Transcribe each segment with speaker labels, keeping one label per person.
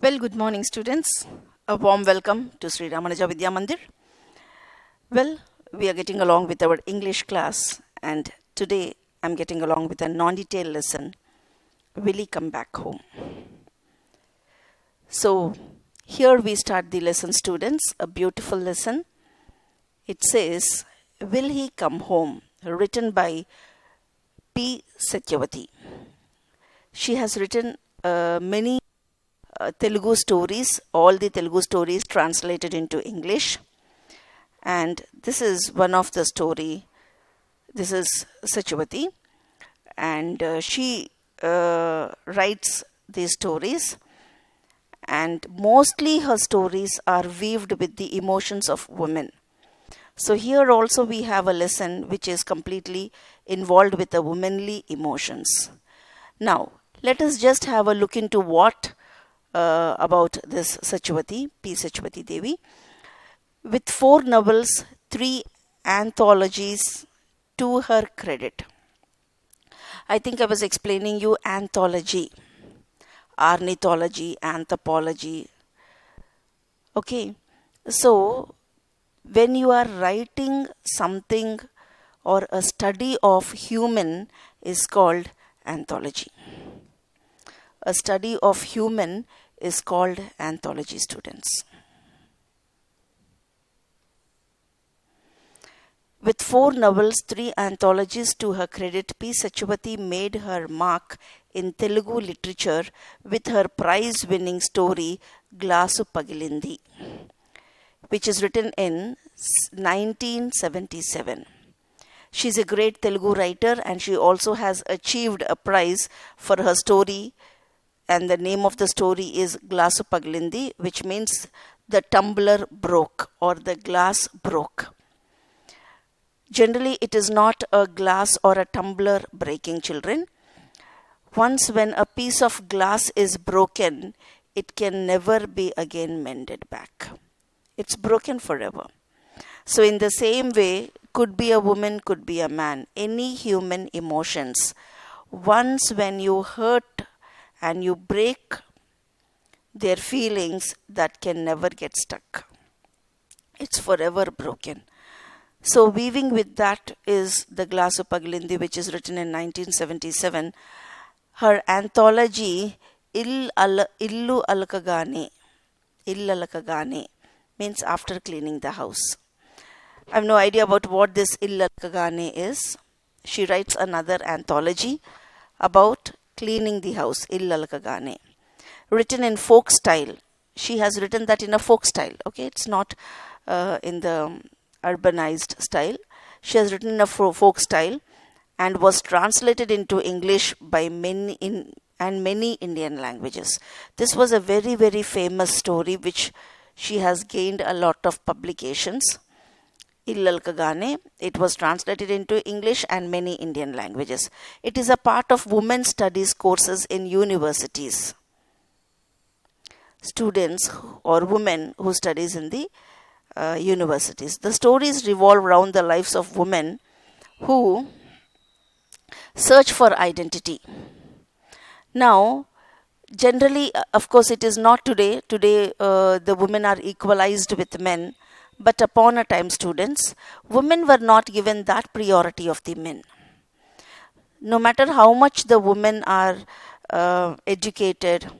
Speaker 1: Well, good morning, students. A warm welcome to Sri Ramanuja Vidya Mandir. Well, we are getting along with our English class, and today I'm getting along with a non-detail lesson. Will he come back home? So, here we start the lesson, students. A beautiful lesson. It says, Will he come home? Written by P. Satyavati. She has written many Telugu stories, all the Telugu stories translated into English. And this is one of the story. This is Satyavati. And she writes these stories. And mostly her stories are weaved with the emotions of women. So here also we have a lesson which is completely involved with the womanly emotions. Now, let us just have a look into what about this Satyavati, P. Satyavati Devi. With 4 novels, 3 anthologies to her credit. I think I was explaining you anthology, ornithology, anthropology. Okay, so when you are writing something or a study of human is called anthology. A study of human is called anthology, students. With 4 novels, 3 anthologies to her credit, P. Satyavati made her mark in Telugu literature with her prize-winning story Glasu Pagilindi, which is written in 1977. She is a great Telugu writer and she also has achieved a prize for her story, and the name of the story is Glasu Pagilindi, which means the tumbler broke or the glass broke. Generally, it is not a glass or a tumbler breaking, children. Once when a piece of glass is broken, it can never be again mended back. It's broken forever. So in the same way, could be a woman, could be a man, any human emotions. Once when you hurt and you break their feelings, that can never get stuck. It's forever broken. So weaving with that is the Glasu Pagilindi, which is written in 1977. Her anthology Illu Alakagane means after cleaning the house. I have no idea about what this Illu Alakagane is. She writes another anthology about cleaning the house, Illu Alakagane, written in folk style. She has written that in a folk style. Okay, it's not in the urbanized style. She has written in a folk style and was translated into English by many Indian languages. This was a very, very famous story which she has gained a lot of publications. Illu Alakagane. It was translated into English and many Indian languages. It is a part of women's studies courses in universities. Students or women who studies in the universities. The stories revolve around the lives of women who search for identity. Now, generally, of course, it is not today. Today, the women are equalized with men. But upon a time, students, women were not given that priority of the men. No matter how much the women are educated,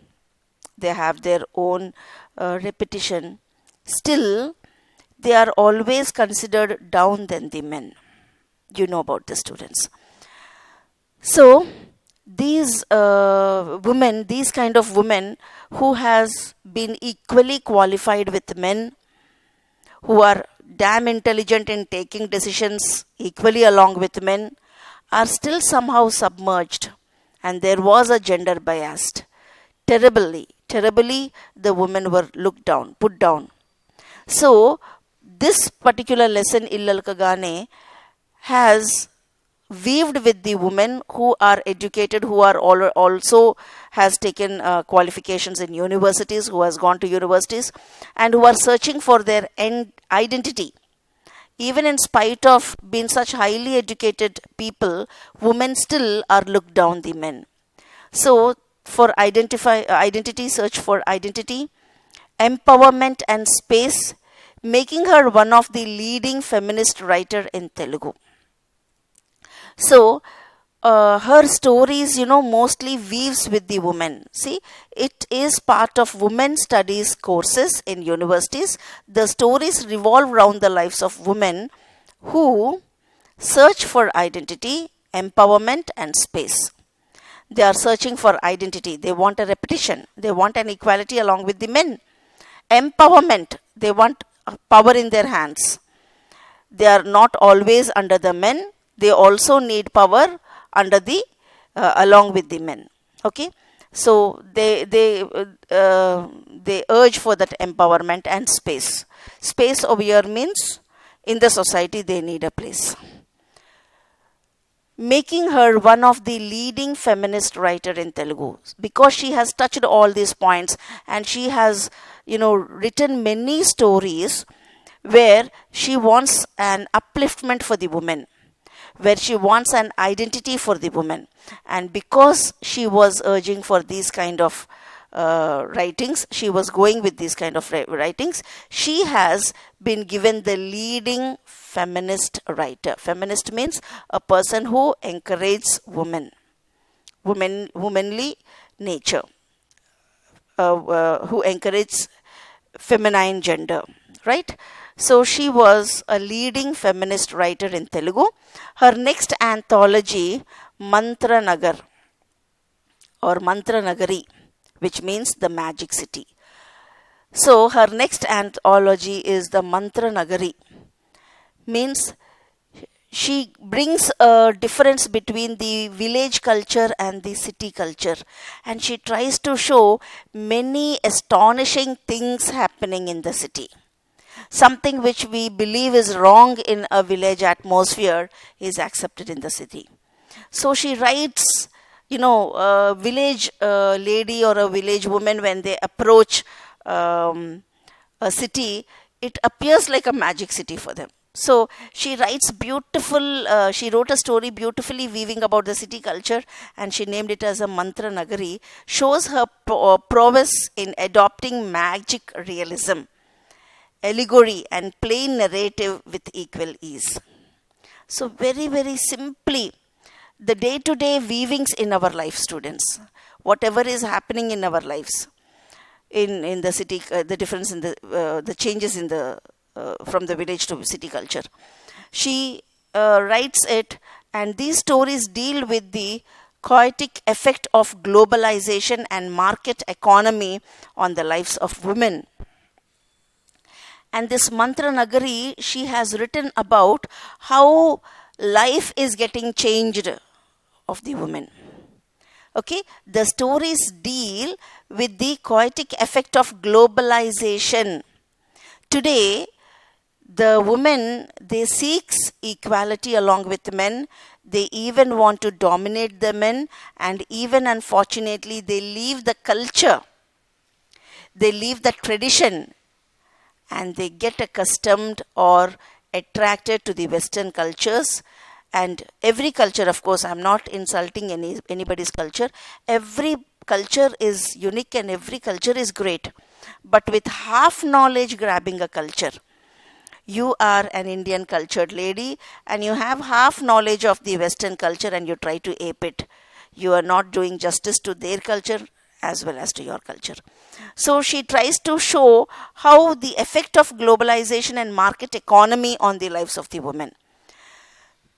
Speaker 1: they have their own reputation, still they are always considered down than the men. You know about the students. So, these women, these kind of women who has been equally qualified with men, who are damn intelligent in taking decisions equally along with men, are still somehow submerged. And there was a gender bias. Terribly, the women were looked down, put down. So, this particular lesson, Illu Alakagane, has weaved with the women who are educated, who are also has taken qualifications in universities, who has gone to universities, and who are searching for their identity. Even in spite of being such highly educated people, women still are looked down the men. So identity, search for identity, empowerment and space, making her one of the leading feminist writer in Telugu. So, her stories, mostly weaves with the women. See, it is part of women studies courses in universities. The stories revolve around the lives of women who search for identity, empowerment, and space. They are searching for identity. They want a repetition. They want an equality along with the men. Empowerment. They want power in their hands. They are not always under the men. They also need power under the along with the men. Okay, so they urge for that empowerment and space. Space over here means in the society they need a place, making her one of the leading feminist writer in Telugu, because she has touched all these points, and she has written many stories where she wants an upliftment for the women, where she wants an identity for the woman. And because she was urging for these kind of writings, she was going with these kind of writings, she has been given the leading feminist writer. Feminist means a person who encourages womanly nature, who encourages feminine gender, right? So she was a leading feminist writer in Telugu. Her next anthology, Mantra Nagar or Mantra Nagari, which means the magic city. So her next anthology is the Mantra Nagari. Means she brings a difference between the village culture and the city culture, and she tries to show many astonishing things happening in the city. Something which we believe is wrong in a village atmosphere is accepted in the city. So she writes, a village lady or a village woman, when they approach a city, it appears like a magic city for them. So she writes beautiful, she wrote a story beautifully weaving about the city culture, and she named it as a Mantra Nagari, shows her prowess in adopting magic realism, allegory and plain narrative with equal ease. So very, very simply, the day-to-day weavings in our life, students, whatever is happening in our lives, in the city, the difference in the changes in the from the village to city culture, she writes it, and these stories deal with the chaotic effect of globalization and market economy on the lives of women. And this Mantra Nagari, she has written about how life is getting changed of the women. Okay, the stories deal with the chaotic effect of globalization. Today, the women, they seeks equality along with men. They even want to dominate the men, and even unfortunately, they leave the culture, they leave the tradition, and they get accustomed or attracted to the Western cultures. And every culture, of course, I'm not insulting anybody's culture. Every culture is unique and every culture is great. But with half knowledge grabbing a culture, you are an Indian cultured lady and you have half knowledge of the Western culture and you try to ape it. You are not doing justice to their culture as well as to your culture. So she tries to show how the effect of globalization and market economy on the lives of the women.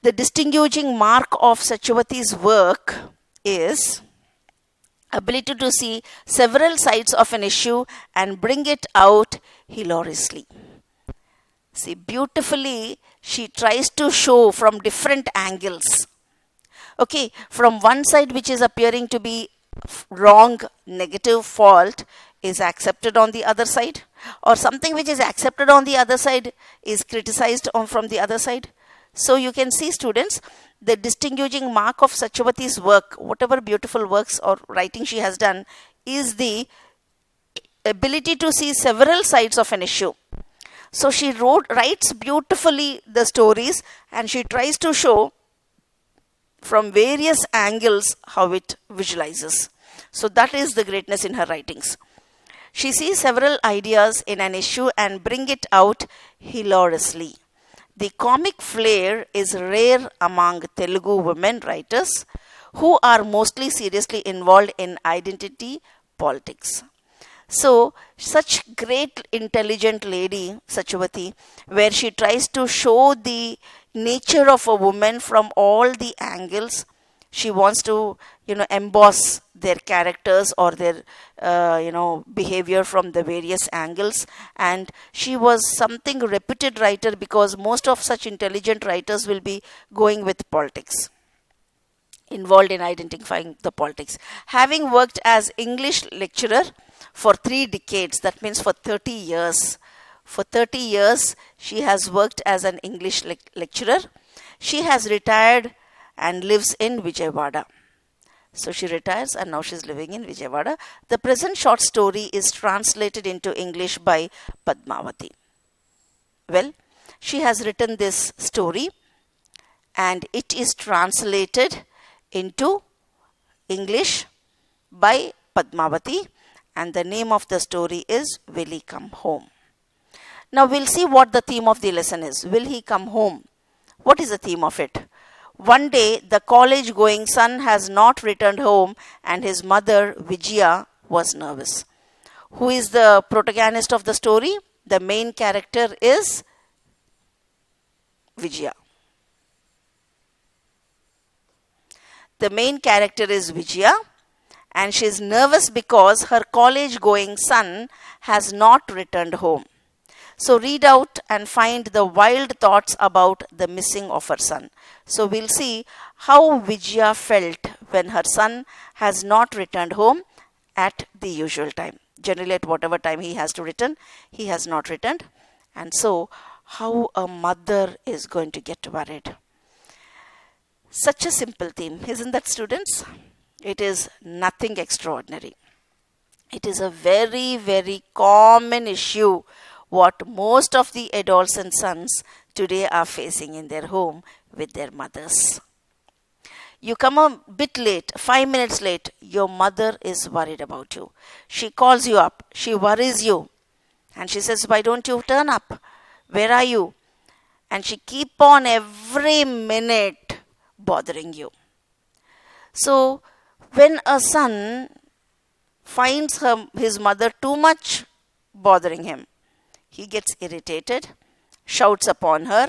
Speaker 1: The distinguishing mark of Satyavati's work is ability to see several sides of an issue and bring it out hilariously. See, beautifully, she tries to show from different angles. Okay, from one side which is appearing to be wrong, negative, fault is accepted on the other side, or something which is accepted on the other side is criticized from the other side. So you can see, students, the distinguishing mark of Satyavati's work, whatever beautiful works or writing she has done, is the ability to see several sides of an issue. So she writes beautifully the stories and she tries to show from various angles how it visualizes. So that is the greatness in her writings. She sees several ideas in an issue and bring it out hilariously. The comic flair is rare among Telugu women writers who are mostly seriously involved in identity politics. So, such great intelligent lady, Satyavati, where she tries to show the nature of a woman from all the angles. She wants to, emboss their characters or their, behavior from the various angles. And she was something reputed writer because most of such intelligent writers will be going with politics, involved in identifying the politics. Having worked as English lecturer for 3 decades, that means for 30 years. For 30 years, she has worked as an English lecturer. She has retired and lives in Vijayawada. So she retires and now she's living in Vijayawada. The present short story is translated into English by Padmavati. Well, she has written this story and it is translated into English by Padmavati, and the name of the story is Will He Come Home? Now we'll see what the theme of the lesson is. Will he come home? What is the theme of it? One day, the college going son has not returned home and his mother, Vijaya, was nervous. Who is the protagonist of the story? The main character is Vijaya. The main character is Vijaya, and she is nervous because her college going son has not returned home. So read out and find the wild thoughts about the missing of her son. So we'll see how Vijaya felt when her son has not returned home at the usual time. Generally at whatever time he has to return, he has not returned. And so how a mother is going to get worried. Such a simple theme, isn't that, students? It is nothing extraordinary. It is a very, very common issue what most of the adolescent sons today are facing in their home with their mothers. You come a bit late, 5 minutes late, your mother is worried about you. She calls you up, she worries you, and she says, why don't you turn up? Where are you? And she keep on every minute bothering you. So when a son finds his mother too much bothering him, he gets irritated, shouts upon her,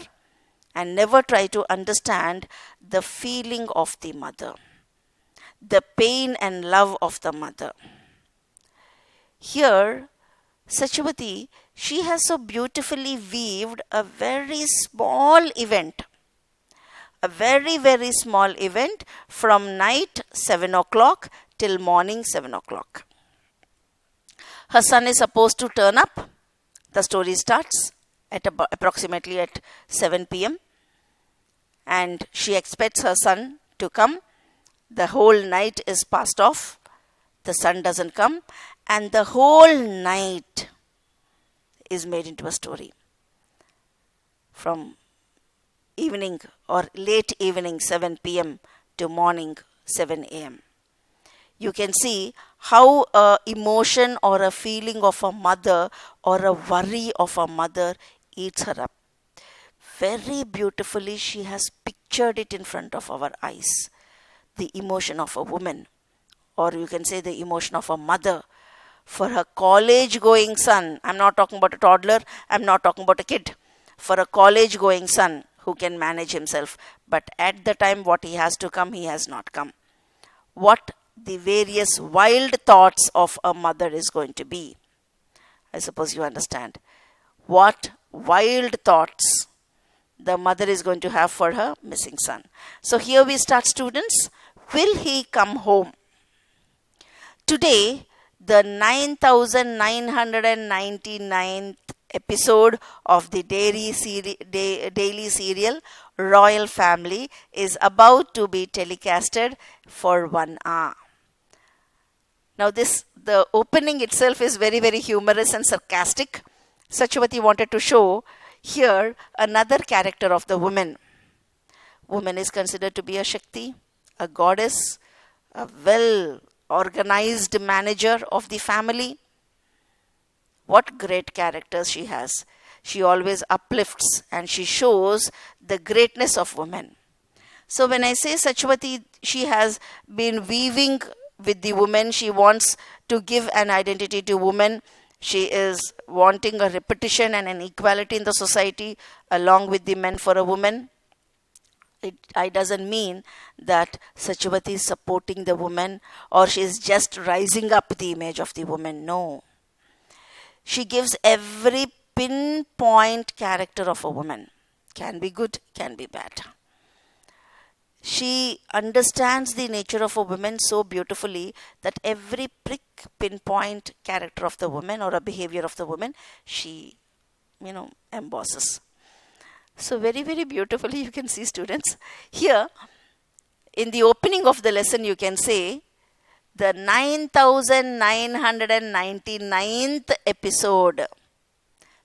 Speaker 1: and never try to understand the feeling of the mother, the pain and love of the mother. Here, Satyavati, she has so beautifully weaved a very small event, a very, very small event from night 7 o'clock till morning 7 o'clock. Her son is supposed to turn up. The story starts at approximately at 7 p.m. and she expects her son to come. The whole night is passed off. The son doesn't come, and the whole night is made into a story. From evening or late evening 7 p.m. to morning 7 a.m. You can see how a emotion or a feeling of a mother or a worry of a mother eats her up. Very beautifully she has pictured it in front of our eyes. The emotion of a woman, or you can say the emotion of a mother for her college going son. I'm not talking about a toddler, I'm not talking about a kid. For a college going son who can manage himself, but at the time what he has to come, he has not come. What the various wild thoughts of a mother is going to be. I suppose you understand. What wild thoughts the mother is going to have for her missing son. So here we start, students. Will he come home? Today, the 9999th episode of the daily serial Royal Family is about to be telecasted for 1 hour. Now the opening itself is very, very humorous and sarcastic. Satyavati wanted to show here another character of the woman. Woman is considered to be a Shakti, a goddess, a well organized manager of the family. What great characters she has. She always uplifts and she shows the greatness of women. So when I say Sachwati, she has been weaving with the women. She wants to give an identity to women. She is wanting a repetition and an equality in the society along with the men for a woman. It doesn't mean that Sachwati is supporting the woman or she is just rising up the image of the woman. No. She gives every pinpoint character of a woman. Can be good, can be bad. She understands the nature of a woman so beautifully that every pinpoint character of the woman or a behavior of the woman, she, embosses. So very, very beautifully you can see, students. Here, in the opening of the lesson, you can say, the 9999th episode.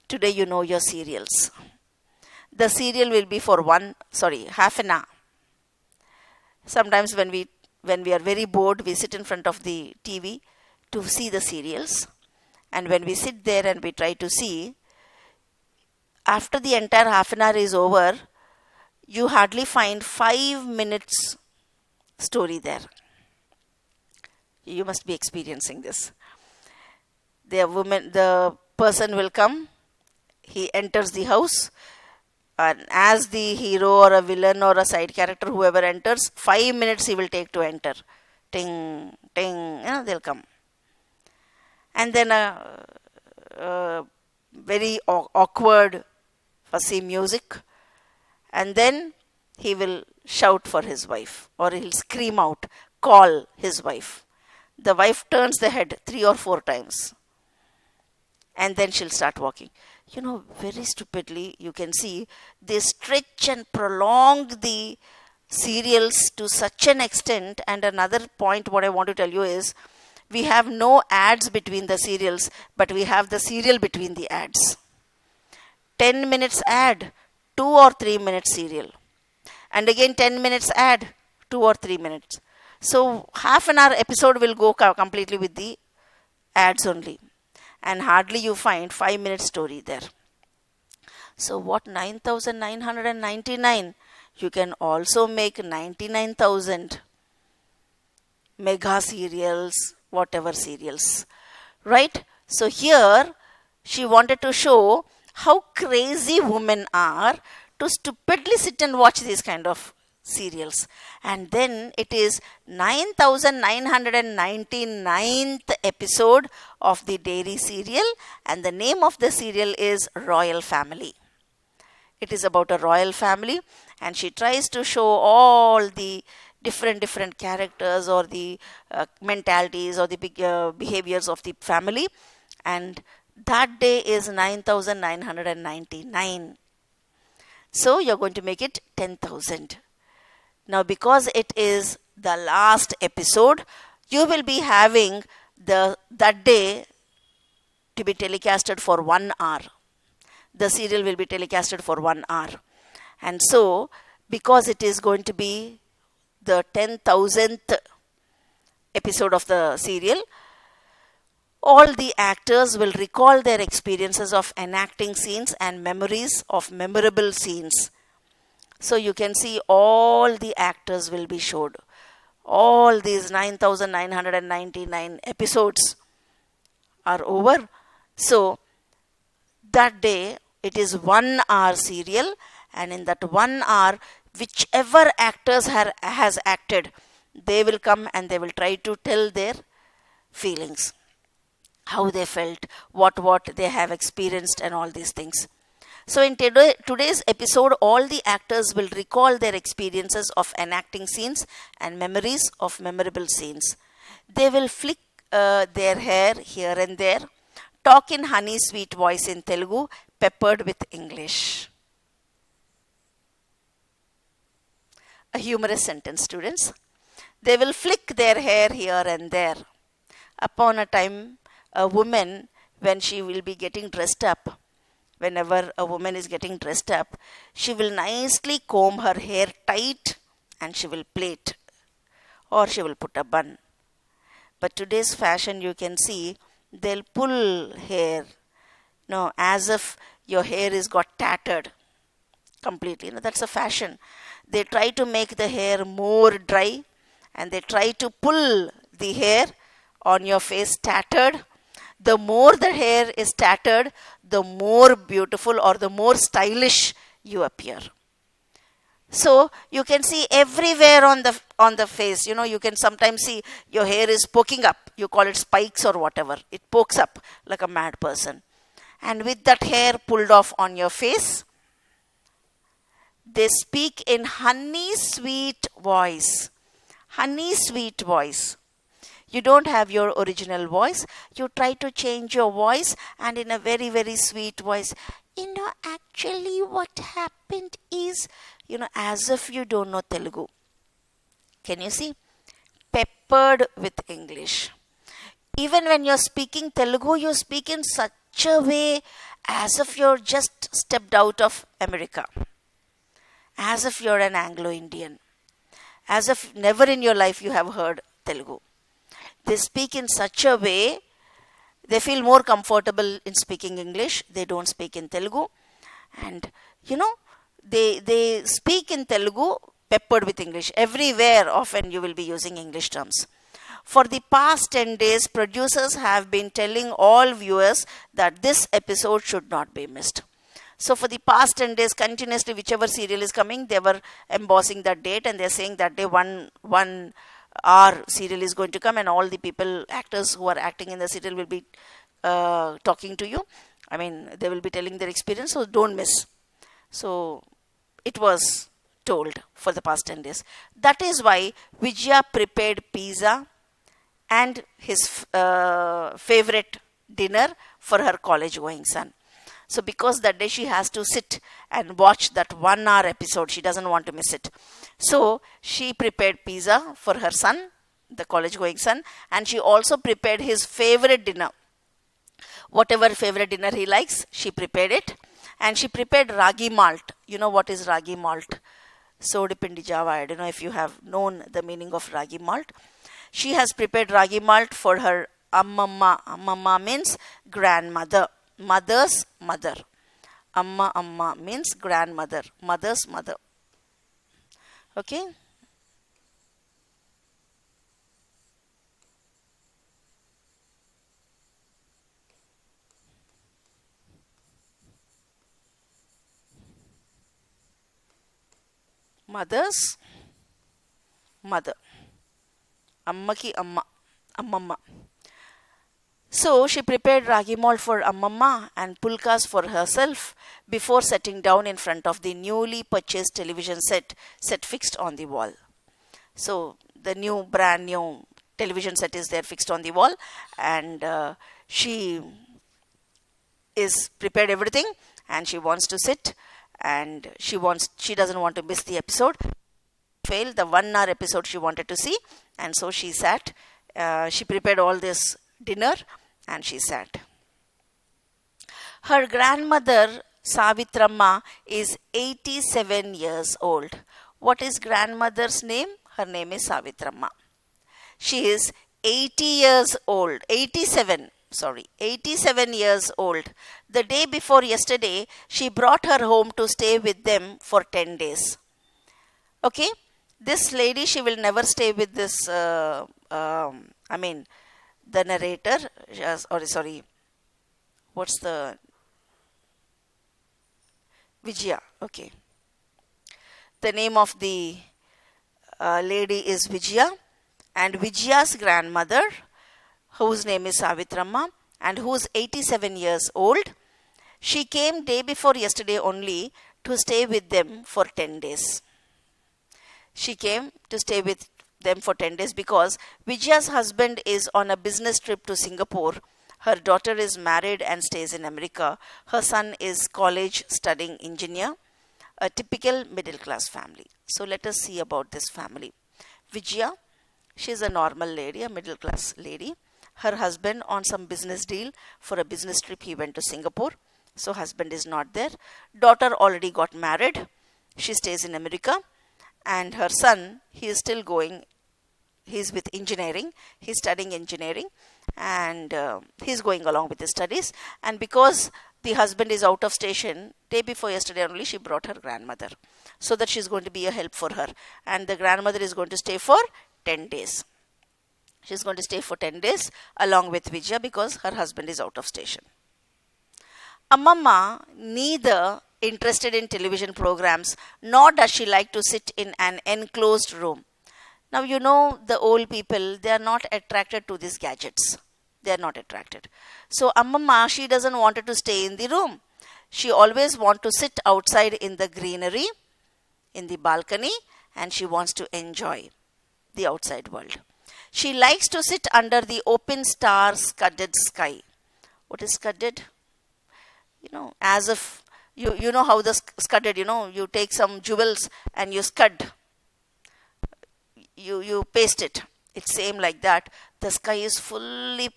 Speaker 1: Today you know your serials. The serial will be for half an hour. Sometimes when we are very bored, we sit in front of the TV to see the serials. And when we sit there and we try to see, after the entire half an hour is over, you hardly find 5 minutes story there. You must be experiencing this. The person will come, he enters the house, and as the hero or a villain or a side character, whoever enters, 5 minutes he will take to enter. Ting, ting, they'll come. And then a very awkward, fussy music. And then he will shout for his wife, or he'll scream out, call his wife. The wife turns the head 3 or 4 times. And then she'll start walking. Very stupidly, you can see they stretch and prolong the serials to such an extent. And another point what I want to tell you is, we have no ads between the serials, but we have the serial between the ads. 10 minutes ad, 2 or 3 minutes serial. And again 10 minutes ad, 2 or 3 minutes. So half an hour episode will go completely with the ads only. And hardly you find 5 minutes story there. So what 9,999? You can also make 99,000 mega serials, whatever serials. Right? So here she wanted to show how crazy women are to stupidly sit and watch these kind of serials. And then it is 9,999th episode of the Dairy serial, and the name of the serial is Royal Family. It is about a royal family, and she tries to show all the different characters or the mentalities or the behaviors of the family. And that day is 9,999. So you're going to make it 10,000. Now, because it is the last episode, you will be having that day to be telecasted for 1 hour. The serial will be telecasted for 1 hour. And so, because it is going to be the 10,000th episode of the serial, all the actors will recall their experiences of enacting scenes and memories of memorable scenes. So you can see all the actors will be showed. All these 9,999 episodes are over. So that day it is 1 hour serial, and in that 1 hour, whichever actors has acted, they will come and they will try to tell their feelings, how they felt, what they have experienced, and all these things. So in today's episode, all the actors will recall their experiences of enacting scenes and memories of memorable scenes. They will flick their hair here and there, talk in honey sweet voice in Telugu, peppered with English. A humorous sentence, students. They will flick their hair here and there. Upon a time, a woman, when she will be getting dressed up, whenever a woman is getting dressed up, she will nicely comb her hair tight and she will plait, or she will put a bun. But today's fashion, you can see, they'll pull hair, as if your hair is got tattered completely. That's a fashion. They try to make the hair more dry, and they try to pull the hair on your face tattered. The more the hair is tattered, the more beautiful or the more stylish you appear. So you can see everywhere on the face, you can sometimes see your hair is poking up. You call it spikes or whatever. It pokes up like a mad person. And with that hair pulled off on your face, they speak in honey sweet voice. Honey sweet voice. You don't have your original voice. You try to change your voice, and in a very, very sweet voice, actually what happened is, as if you don't know Telugu. Can you see? Peppered with English. Even when you're speaking Telugu, you speak in such a way as if you're just stepped out of America. As if you're an Anglo-Indian. As if never in your life you have heard Telugu. They speak in such a way, they feel more comfortable in speaking English. They don't speak in Telugu. And, they speak in Telugu peppered with English. Everywhere, often you will be using English terms. For the past 10 days, producers have been telling all viewers that this episode should not be missed. So for the past 10 days, continuously, whichever serial is coming, they were embossing that date, and they're saying that day one hour serial is going to come, and all the actors who are acting in the serial will be talking to you. They will be telling their experience, so don't miss. So it was told for the past 10 days. That is why Vijaya prepared pizza and his favorite dinner for her college-going son. So because that day she has to sit and watch that 1 hour episode, she doesn't want to miss it. So she prepared pizza for her son, the college-going son, and she also prepared his favorite dinner. Whatever favorite dinner he likes, she prepared it. And she prepared ragi malt. You know what is ragi malt? Sodipindi Java. I don't know if you have known the meaning of ragi malt. She has prepared ragi malt for her ammamma. Ammamma means grandmother. Mother's mother. Amma means grandmother. Mother's mother. Okay. Mother's mother. Ammaki amma. Ammamma. So she prepared ragi malt for Ammamma and pulkas for herself before setting down in front of the newly purchased television set fixed on the wall. So the brand new television set is there fixed on the wall, and she is prepared everything, and she wants to sit, and she doesn't want to miss the episode. Failed the 1 hour episode she wanted to see, and so she sat. She prepared all this dinner, and she sat. Her grandmother Savitramma is 87 years old. What is grandmother's name? Her name is Savitramma. She is 80 years old. 87 years old. The day before yesterday, she brought her home to stay with them for 10 days. Okay? This lady, she will never stay with this, the narrator, what's the Vijaya, okay. The name of the lady is Vijaya, and Vijaya's grandmother, whose name is Savitramma, and who's 87 years old, she came day before yesterday only to stay with them for 10 days. She came to stay with them for 10 days because Vijaya's husband is on a business trip to Singapore. Her daughter is married and stays in America. Her son is college studying engineer. A typical middle class family. So let us see about this family. Vijaya, she is a normal lady, a middle class lady. Her husband on some business deal for a business trip, he went to Singapore. So husband is not there. Daughter already got married. She stays in America. And her son, he is still going he's with engineering. He's studying engineering, and he's going along with his studies. And because the husband is out of station, day before yesterday only, she brought her grandmother, so that she's going to be a help for her. And the grandmother is going to stay for 10 days. She's going to stay for 10 days along with Vijaya because her husband is out of station. Ammamma neither interested in television programs, nor does she like to sit in an enclosed room. Now, you know, the old people, they are not attracted to these gadgets. They are not attracted. So Ammamma, she doesn't want to stay in the room. She always wants to sit outside in the greenery, in the balcony, and she wants to enjoy the outside world. She likes to sit under the open star-studded sky. What is studded? You know, as if, you know how the studded, you know, you take some jewels and you scud. You paste it. It's same like that. The sky is fully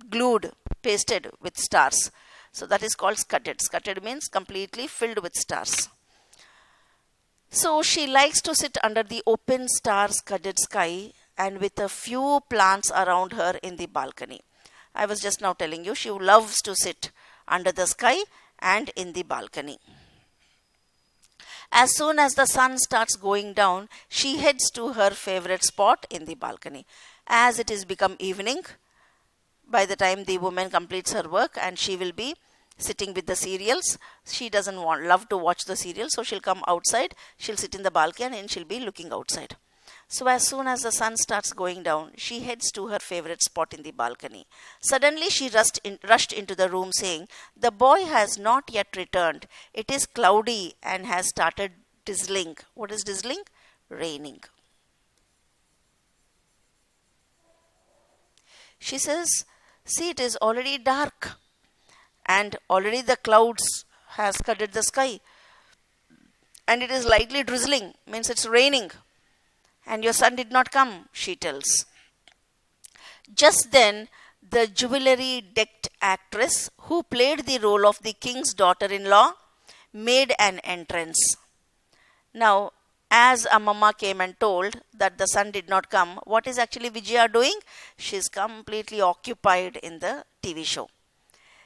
Speaker 1: glued, pasted with stars. So that is called scudded. Scudded means completely filled with stars. So she likes to sit under the open star-studded sky and with a few plants around her in the balcony. I was just now telling you, she loves to sit under the sky and in the balcony. As soon as the sun starts going down, she heads to her favorite spot in the balcony. As it is become evening, by the time the woman completes her work, and she will be sitting with the serials. She doesn't love to watch the serials, so she'll come outside, she'll sit in the balcony and she'll be looking outside. So as soon as the sun starts going down, she heads to her favorite spot in the balcony. Suddenly she rushed into the room saying, "The boy has not yet returned. It is cloudy and has started drizzling." What is drizzling? Raining. She says, "See, it is already dark and already the clouds has covered the sky and it is lightly drizzling, means it's raining. And your son did not come," she tells. Just then, the jewelry-decked actress who played the role of the king's daughter-in-law made an entrance. Now, as Ammamma came and told that the son did not come, what is actually Vijaya doing? She is completely occupied in the TV show.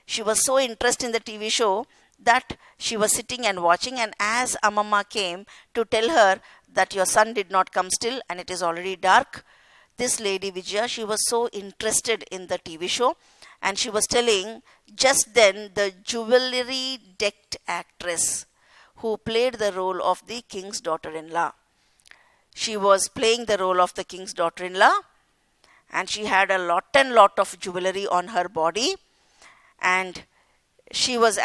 Speaker 1: She was so interested in the TV show that she was sitting and watching, and as Ammamma came to tell her that your son did not come still and it is already dark, this lady Vijaya, she was so interested in the TV show, and she was telling, just then the jewelry decked actress who played the role of the king's daughter-in-law. She was playing the role of the king's daughter-in-law, and she had a lot of jewelry on her body, and she was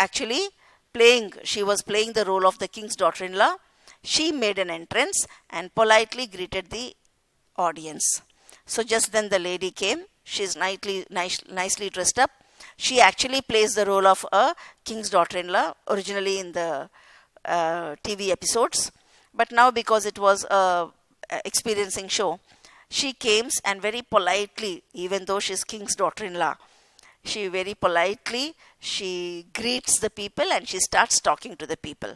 Speaker 1: playing the role of the king's daughter-in-law. She made an entrance and politely greeted the audience. So just then the lady came. She's nicely dressed up. She actually plays the role of a king's daughter-in-law originally in the TV episodes. But now, because it was a experiencing show, she came and very politely, even though she's king's daughter-in-law, she very politely, she greets the people and she starts talking to the people.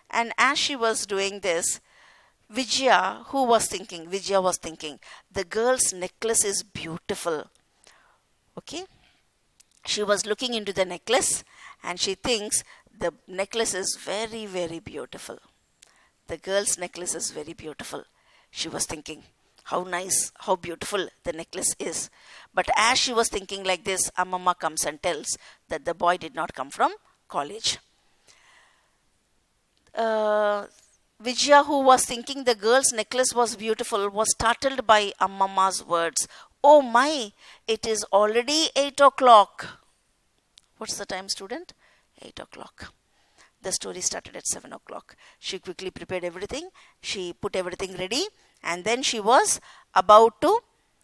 Speaker 1: And as she was doing this, Vijaya was thinking, the girl's necklace is beautiful. Okay? She was looking into the necklace and she thinks the necklace is very, very beautiful. The girl's necklace is very beautiful. She was thinking, how nice, how beautiful the necklace is. But as she was thinking like this, Ammamma comes and tells that the boy did not come from college. Vijaya, who was thinking the girl's necklace was beautiful, was startled by Ammamma's words. "Oh my, it is already 8 o'clock. What's the time, student? 8 o'clock. The story started at 7 o'clock. She quickly prepared everything. She put everything ready. And then she was about to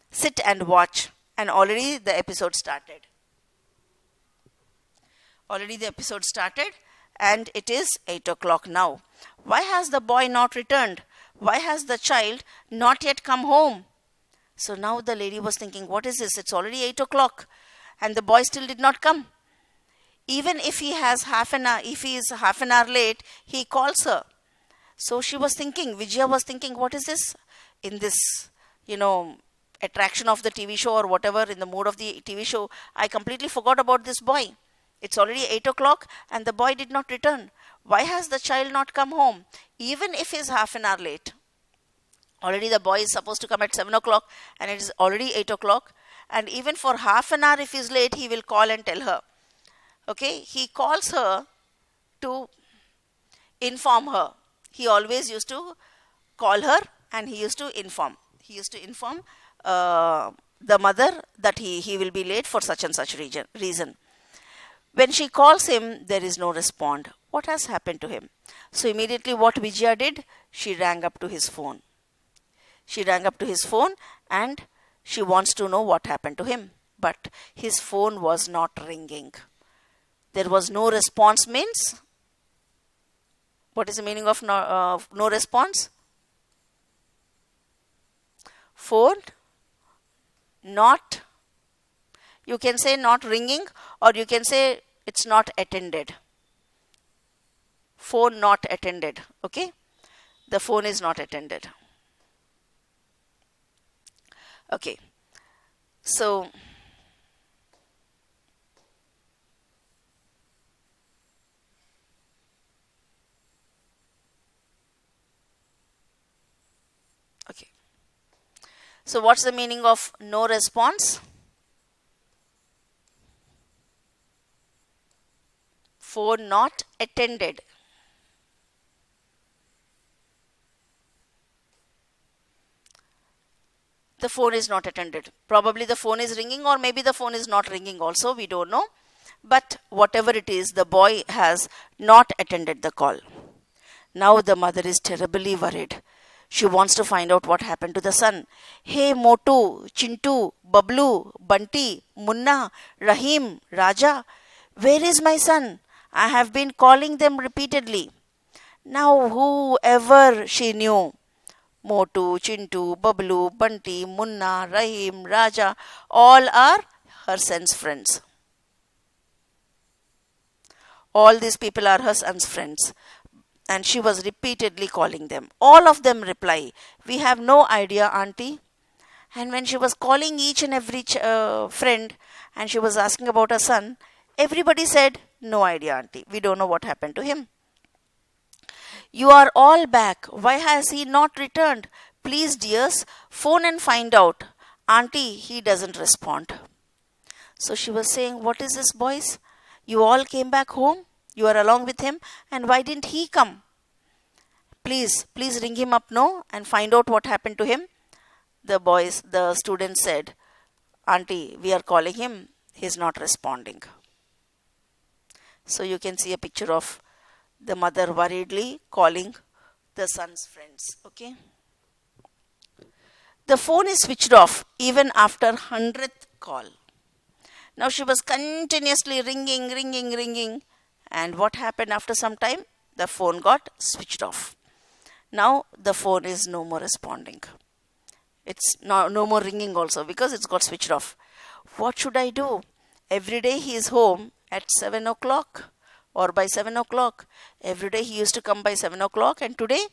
Speaker 1: sit and watch. And already the episode started. And it is 8 o'clock now. Why has the boy not returned? Why has the child not yet come home? So now the lady was thinking, what is this? It's already 8 o'clock. And the boy still did not come. Even if he is half an hour late, he calls her. So she was thinking, Vijaya was thinking, what is this? In this, attraction of the TV show or whatever, in the mood of the TV show, I completely forgot about this boy. It's already 8 o'clock and the boy did not return. Why has the child not come home? Even if he's half an hour late. Already the boy is supposed to come at 7 o'clock and it is already 8 o'clock. And even for half an hour, if he's late, he will call and tell her. Okay, he calls her to inform her. He always used to call her and he used to inform. He used to inform the mother that he will be late for such and such reason. When she calls him, there is no response. What has happened to him? So immediately what Vijaya did, she rang up to his phone. She rang up to his phone and she wants to know what happened to him. But his phone was not ringing. There was no response means? What is the meaning of no response? Phone not, you can say not ringing, or you can say it's not attended. Phone not attended. Okay? The phone is not attended. Okay. So, okay. So what's the meaning of no response? Phone not attended. The phone is not attended. Probably the phone is ringing, or maybe the phone is not ringing also. We don't know. But whatever it is, the boy has not attended the call. Now the mother is terribly worried. She wants to find out what happened to the son. Hey Motu, Chintu, Bablu, Bunty, Munna, Rahim, Raja, where is my son? I have been calling them repeatedly. Now whoever she knew, Motu, Chintu, Bablu, Bunty, Munna, Rahim, Raja, all are her son's friends. All these people are her son's friends. And she was repeatedly calling them. All of them reply, we have no idea, auntie. And when she was calling each and every friend and she was asking about her son, everybody said, no idea, auntie. We don't know what happened to him. You are all back. Why has he not returned? Please, dears, phone and find out. Auntie, he doesn't respond. So she was saying, what is this, boys? You all came back home? You are along with him, and why didn't he come? Please ring him up now and find out what happened to him. The students said, Auntie, we are calling him, he is not responding. So you can see a picture of the mother worriedly calling the son's friends. Okay. The phone is switched off even after 100th call. Now she was continuously ringing. And what happened after some time? The phone got switched off. Now the phone is no more responding. It's no more ringing also because it's got switched off. What should I do? Every day he is home at 7 o'clock or by 7 o'clock. Every day he used to come by 7 o'clock and today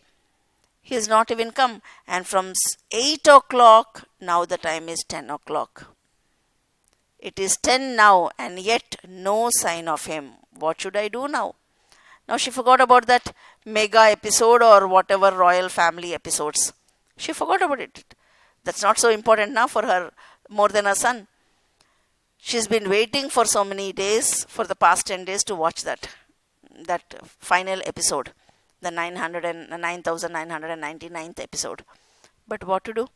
Speaker 1: he has not even come. And from 8 o'clock, now the time is 10 o'clock. It is 10 now and yet no sign of him. What should I do now? Now she forgot about that mega episode or whatever royal family episodes. She forgot about it. That's not so important now for her more than her son. She's been waiting for so many days, for the past 10 days to watch that final episode, the 9,999th episode. But what to do?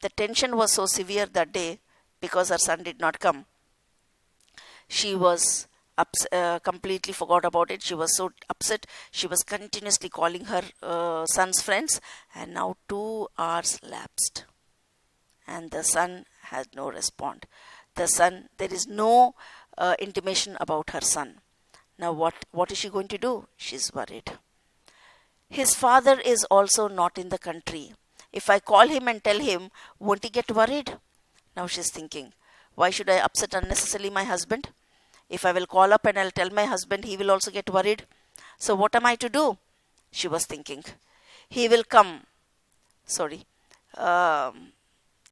Speaker 1: The tension was so severe that day because her son did not come. She was completely forgot about it. She was so upset. She was continuously calling her son's friends, and now 2 hours lapsed and the son has no response. There is no intimation about her son. Now what is she going to do? She's worried. His father is also not in the country. If I call him and tell him, won't he get worried? Now she's thinking, why should I upset unnecessarily my husband? If I will call up and I'll tell my husband, he will also get worried. So what am I to do? She was thinking. He will come.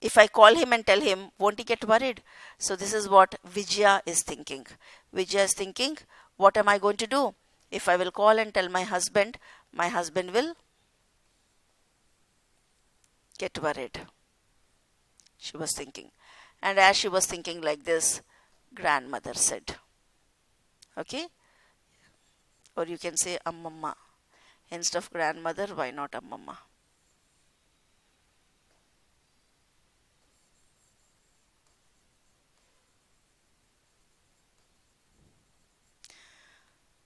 Speaker 1: If I call him and tell him, won't he get worried? So this is what Vijaya is thinking. Vijaya is thinking, what am I going to do? If I will call and tell my husband will get worried. She was thinking. And as she was thinking like this, grandmother said, okay? Or you can say Ammamma. Instead of grandmother, why not Ammamma?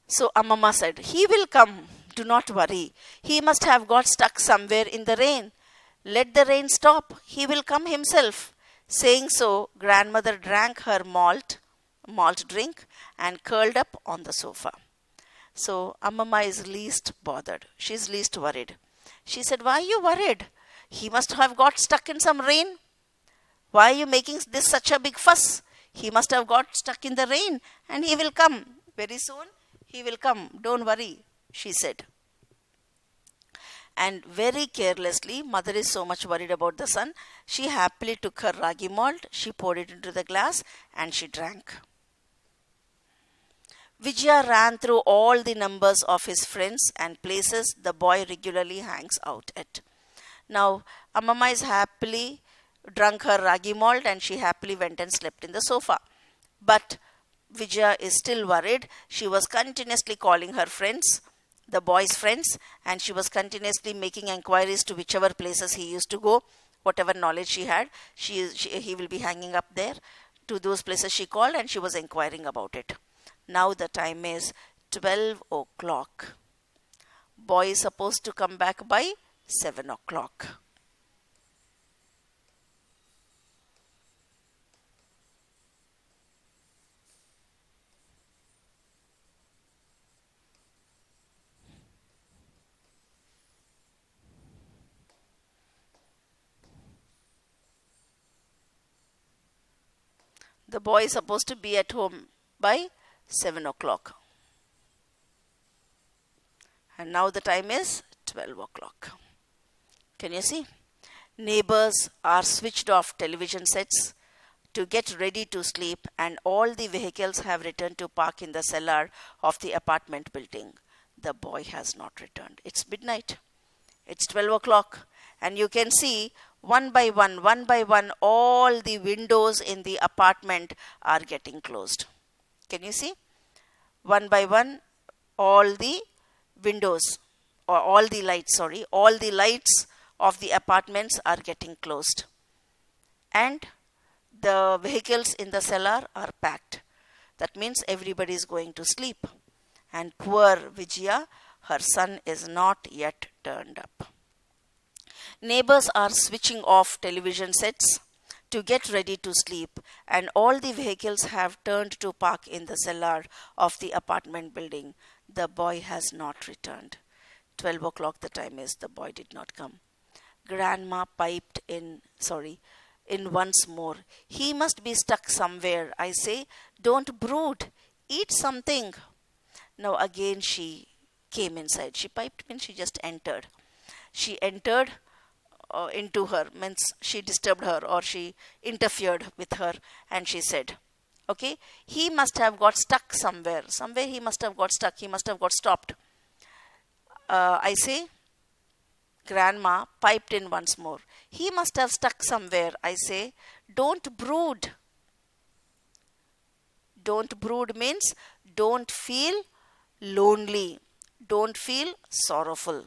Speaker 1: So Ammamma said, he will come, do not worry. He must have got stuck somewhere in the rain. Let the rain stop, he will come himself. Saying so, grandmother drank her malt drink and curled up on the sofa. So Ammamma is least bothered. She's least worried. She said, why are you worried? He must have got stuck in some rain. Why are you making this such a big fuss? He must have got stuck in the rain and he will come. Very soon he will come. Don't worry, she said. And very carelessly, mother is so much worried about the son, she happily took her ragi malt, she poured it into the glass and she drank. Vijaya ran through all the numbers of his friends and places the boy regularly hangs out at. Now, Ammamma is happily drunk her ragi malt and she happily went and slept in the sofa. But Vijaya is still worried. She was continuously calling her friends, the boy's friends, and she was continuously making inquiries to whichever places he used to go, whatever knowledge she had, he will be hanging up there. To those places she called and she was inquiring about it. Now the time is 12 o'clock. Boy is supposed to come back by 7 o'clock. The boy is supposed to be at home by 7 o'clock. And now the time is 12 o'clock. Can you see? Neighbors are switched off television sets to get ready to sleep, and all the vehicles have returned to park in the cellar of the apartment building. The boy has not returned. It's midnight. It's 12 o'clock. And you can see one by one, all the windows in the apartment are getting closed. Can you see? One by one, all the windows, or all the lights of the apartments are getting closed. And the vehicles in the cellar are packed. That means everybody is going to sleep. And poor Vijaya, her son is not yet turned up. Neighbors are switching off television sets to get ready to sleep, and all the vehicles have turned to park in the cellar of the apartment building. The boy has not returned. 12 o'clock the time is, the boy did not come. Grandma piped in once more. He must be stuck somewhere. I say, don't brood. Eat something. Now again she came inside. She piped means she just entered. She entered into her, means she disturbed her or she interfered with her, and she said, okay, he must have got stuck somewhere. Somewhere he must have got stuck. He must have got stopped. I say, Grandma piped in once more. He must have stuck somewhere. I say, don't brood. Don't brood means don't feel lonely. Don't feel sorrowful.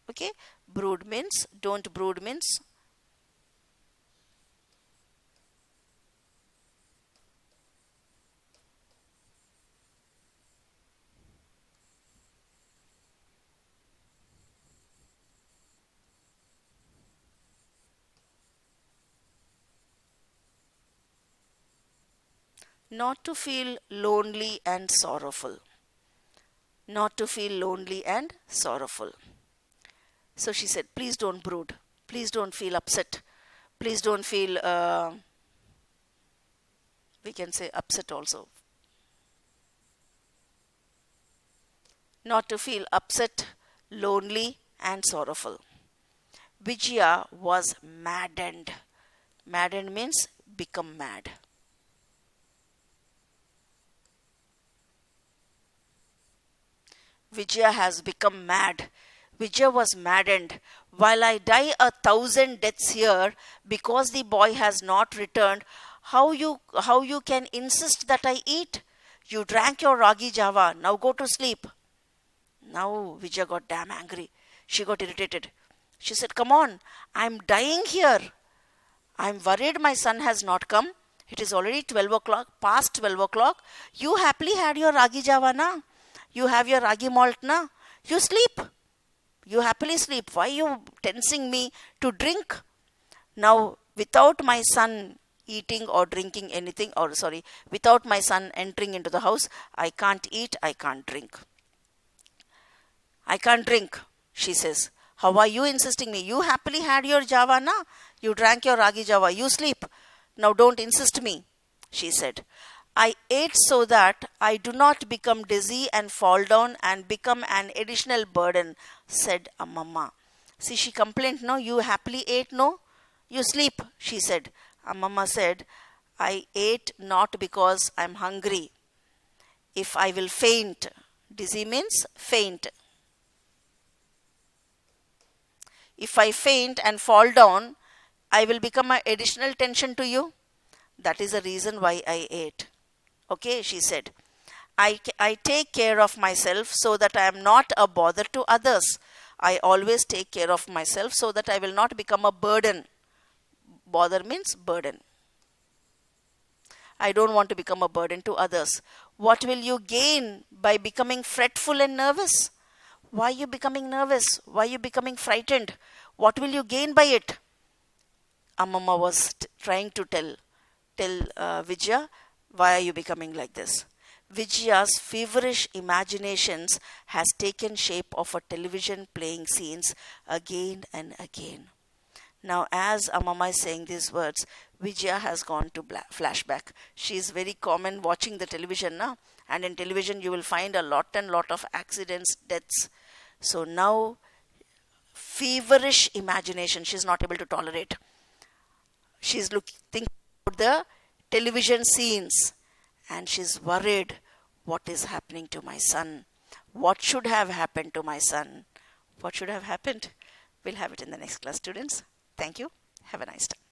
Speaker 1: Okay? Don't brood means not to feel lonely and sorrowful. Not to feel lonely and sorrowful. So she said, please don't brood. Please don't feel upset. Please don't feel, we can say upset also. Not to feel upset, lonely and sorrowful. Vijaya was maddened. Maddened means become mad. Vijaya has become mad. Vijaya was maddened. While I die 1,000 deaths here because the boy has not returned, how you can insist that I eat? You drank your ragi java. Now go to sleep. Now Vijaya got damn angry. She got irritated. She said, "Come on, I'm dying here. I'm worried my son has not come. It is already 12 o'clock, past 12 o'clock. You happily had your ragi java na? You have your ragi malt na? You sleep. You happily sleep. Why are you tensing me to drink? Now, without my son eating or drinking anything, without my son entering into the house, I can't eat, I can't drink. I can't drink," she says. "How are you insisting me? You happily had your java na? You drank your ragi java. You sleep. Now don't insist me," she said. "I ate so that I do not become dizzy and fall down and become an additional burden," said Amamma. See, she complained, "No, you happily ate, no? You sleep," she said. Amamma said, "I ate not because I'm hungry. If I will faint," dizzy means faint. "If I faint and fall down, I will become an additional tension to you. That is the reason why I ate." Okay, she said. I take care of myself so that I am not a bother to others. I always take care of myself so that I will not become a burden. Bother means burden. I don't want to become a burden to others. What will you gain by becoming fretful and nervous? Why are you becoming nervous? Why are you becoming frightened? What will you gain by it? Amamma was trying to tell Vijaya, why are you becoming like this? Vijaya's feverish imaginations has taken shape of a television playing scenes again and again. Now, as Amamma is saying these words, Vijaya has gone to flashback. She is very common watching the television now, and in television you will find a lot of accidents, deaths. So now, feverish imagination she is not able to tolerate. She is thinking about the television scenes, and she's worried, what is happening to my son? What should have happened to my son? What should have happened? We'll have it in the next class, students. Thank you. Have a nice time.